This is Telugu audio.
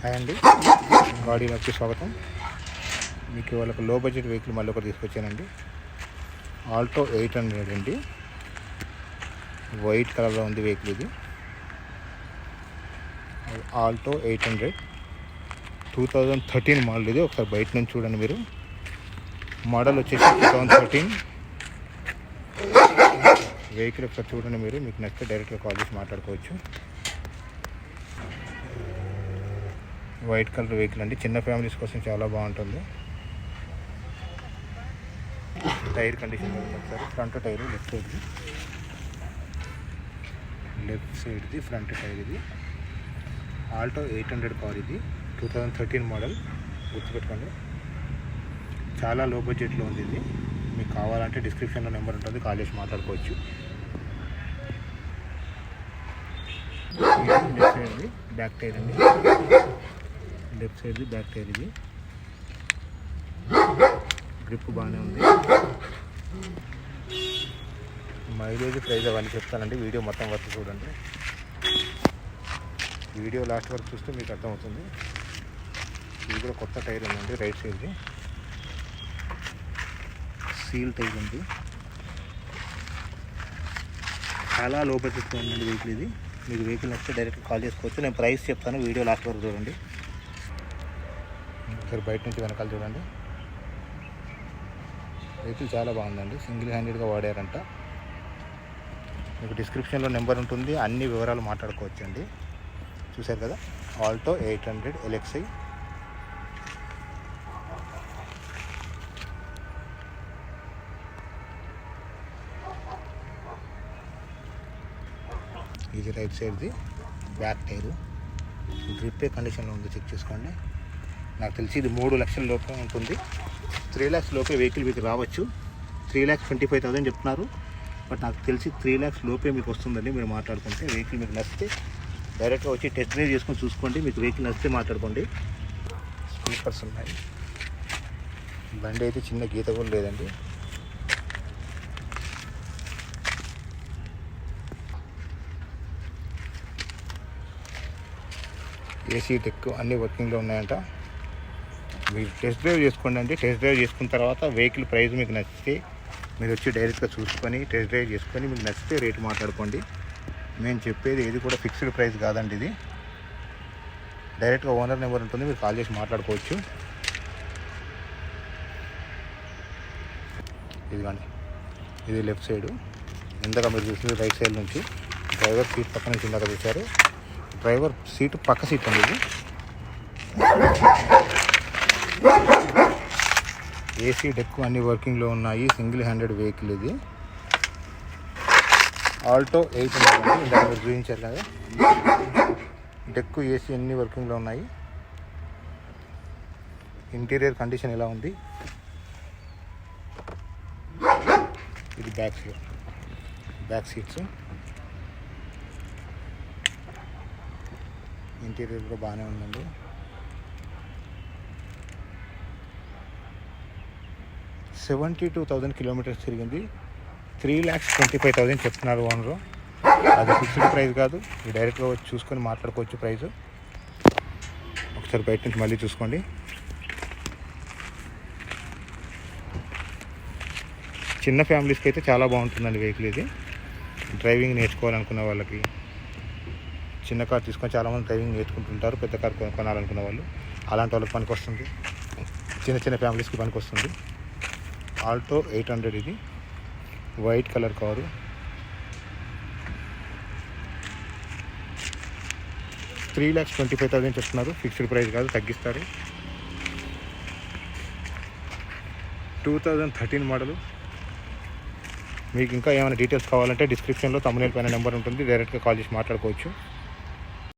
హాయ్ అండి, గాడీలోకి స్వాగతం. మీకు వాళ్ళకి లో బడ్జెట్ వెహికల్ మళ్ళీ ఒకటి తీసుకొచ్చానండి. ఆల్టో 800 అండి, వైట్ కలర్లో ఉంది వెహికల్. ఇది ఆల్టో 800 2013 మోడల్. ఇది ఒకసారి బయట నుంచి చూడండి మీరు. మోడల్ వచ్చేసి 2013 వెహికల్. ఒకసారి చూడండి మీరు, మీకు నచ్చితే డైరెక్ట్గా కాల్ చేసి మాట్లాడుకోవచ్చు. వైట్ కలర్ వెహికల్ అండి, చిన్న ఫ్యామిలీస్ కోసం చాలా బాగుంటుంది. టైర్ కండిషన్ ఒకసారి. ఫ్రంట్ టైర్ లెఫ్ట్ సైడ్ది ఫ్రంట్ టైర్. ఇది ఆల్టో 800 కార్. ఇది 2013 మోడల్, గుర్తుపెట్టుకోండి. చాలా లో బడ్జెట్లో ఉంది. ఇది మీకు కావాలంటే డిస్క్రిప్షన్లో నెంబర్ ఉంటుంది, కాల్ చేసి మాట్లాడుకోవచ్చు. లెఫ్ట్ సైడ్ది బ్యాక్ టైర్ అండి, లెఫ్ట్ సైడ్ది బ్యాక్ టైర్. ఇది గ్రిప్ బాగానే ఉంది. మైలేజ్, ప్రైస్ అవన్నీ చెప్తానండి. వీడియో మొత్తం వరకు చూడండి. వీడియో లాస్ట్ వరకు చూస్తే మీకు అర్థమవుతుంది. ఇది కూడా కొత్త టైర్ ఉందండి, రైట్ సైడ్ది సీల్ టైర్ ఉంది. చాలా లో బడ్జెట్లో ఉందండి వెహికల్. ఇది మీకు వెహికల్ నచ్చితే డైరెక్ట్ కాల్ చేసుకోవచ్చు. నేను ప్రైస్ చెప్తాను, వీడియో లాస్ట్ వరకు చూడండి. ఒకసారి బయట నుంచి వెనకాల చూడండి. వెహికల్ చాలా బాగుందండి, సింగిల్ హ్యాండెడ్గా వాడారంట. మీకు డిస్క్రిప్షన్లో నెంబర్ ఉంటుంది, అన్ని వివరాలు మాట్లాడుకోవచ్చు అండి. చూశారు కదా, ఆల్టో 800 LXi. ఇది రైట్ సైడ్ది బ్యాక్ టైరు. గ్రిప్పే కండిషన్లో ఉంది, చెక్ చేసుకోండి. నాకు తెలిసి ఇది 3 లక్షల లోపే ఉంటుంది. 3 lakhs లోపే వెహికల్ మీకు రావచ్చు. 3,25,000 చెప్తున్నారు, బట్ నాకు తెలిసి 3 lakhs లోపే మీకు వస్తుందండి. మీరు మాట్లాడుకుంటే వెహికల్ మీకు నచ్చితే డైరెక్ట్గా వచ్చి టెస్ట్ డ్రైవ్ చేసుకొని చూసుకోండి. మీకు వెహికల్ నచ్చితే మాట్లాడుకోండి. స్పీకర్స్ ఉన్నాయి. బండి అయితే చిన్న గీత కూడా లేదండి. ఏసీ టెక్ అన్నీ వర్కింగ్లో ఉన్నాయంట. మీరు టెస్ట్ డ్రైవ్ చేసుకోండి అండి. టెస్ట్ డ్రైవ్ చేసుకున్న తర్వాత వెహికల్ ప్రైస్ మీకు నచ్చితే మీరు వచ్చి డైరెక్ట్గా చూసుకొని టెస్ట్ డ్రైవ్ చేసుకొని మీకు నచ్చితే రేటు మాట్లాడుకోండి. మేము చెప్పేది ఏది కూడా ఫిక్స్డ్ ప్రైస్ కాదండి. ఇది డైరెక్ట్గా ఓనర్ నెంబర్ ఉంటుంది, మీరు కాల్ చేసి మాట్లాడుకోవచ్చు. ఇదిగోండి, ఇది లెఫ్ట్ సైడు. ఇందాక మీరు చూసింది రైట్ సైడ్ నుంచి. డ్రైవర్ సీట్ పక్క నుంచి ఇందాక చూశారు. డ్రైవర్ సీటు పక్క సీట్ అండి. ఇది ఏసీ డెక్ అన్ని వర్కింగ్లో ఉన్నాయి. Single handed vehicle. ఇది ఆల్టో 800 అండి. ఇందాక మీరు చూపించారు కదా, డెక్ ఏసీ అన్ని వర్కింగ్లో ఉన్నాయి. ఇంటీరియర్ కండిషన్ ఎలా ఉంది. ఇది బ్యాక్ సీట్స్. ఇంటీరియర్ కూడా బాగానే ఉందండి. $72,000 కిలోమీటర్స్ తిరిగింది. 3,25,000 చెప్తున్నారు ఓనరు. అది ఫిక్స్డ్ ప్రైస్ కాదు, డైరెక్ట్గా వచ్చి చూసుకొని మాట్లాడుకోవచ్చు ప్రైస్. ఒకసారి బయట నుంచి మళ్ళీ చూసుకోండి. చిన్న ఫ్యామిలీస్కి అయితే చాలా బాగుంటుందండి వెహికల్. ఇది డ్రైవింగ్ నేర్చుకోవాలనుకున్న వాళ్ళకి, చిన్న కార్ తీసుకొని చాలామంది డ్రైవింగ్ నేర్చుకుంటుంటారు. పెద్ద కార్ కొనాలనుకున్న వాళ్ళు, అలాంటి వాళ్ళకి పనికి వస్తుంది. చిన్న ఫ్యామిలీస్కి పనికి వస్తుంది. ఆల్టో 800 ఇది వైట్ కలర్ కారు. $3,25,000 చెప్తున్నారు, ఫిక్స్డ్ ప్రైస్ కాదు, తగ్గిస్తారు. 2013 మోడలు. మీకు ఇంకా ఏమైనా డీటెయిల్స్ కావాలంటే డిస్క్రిప్షన్లో తమ్మునేల్ పైన నెంబర్ ఉంటుంది, డైరెక్ట్గా కాల్ చేసి మాట్లాడుకోవచ్చు.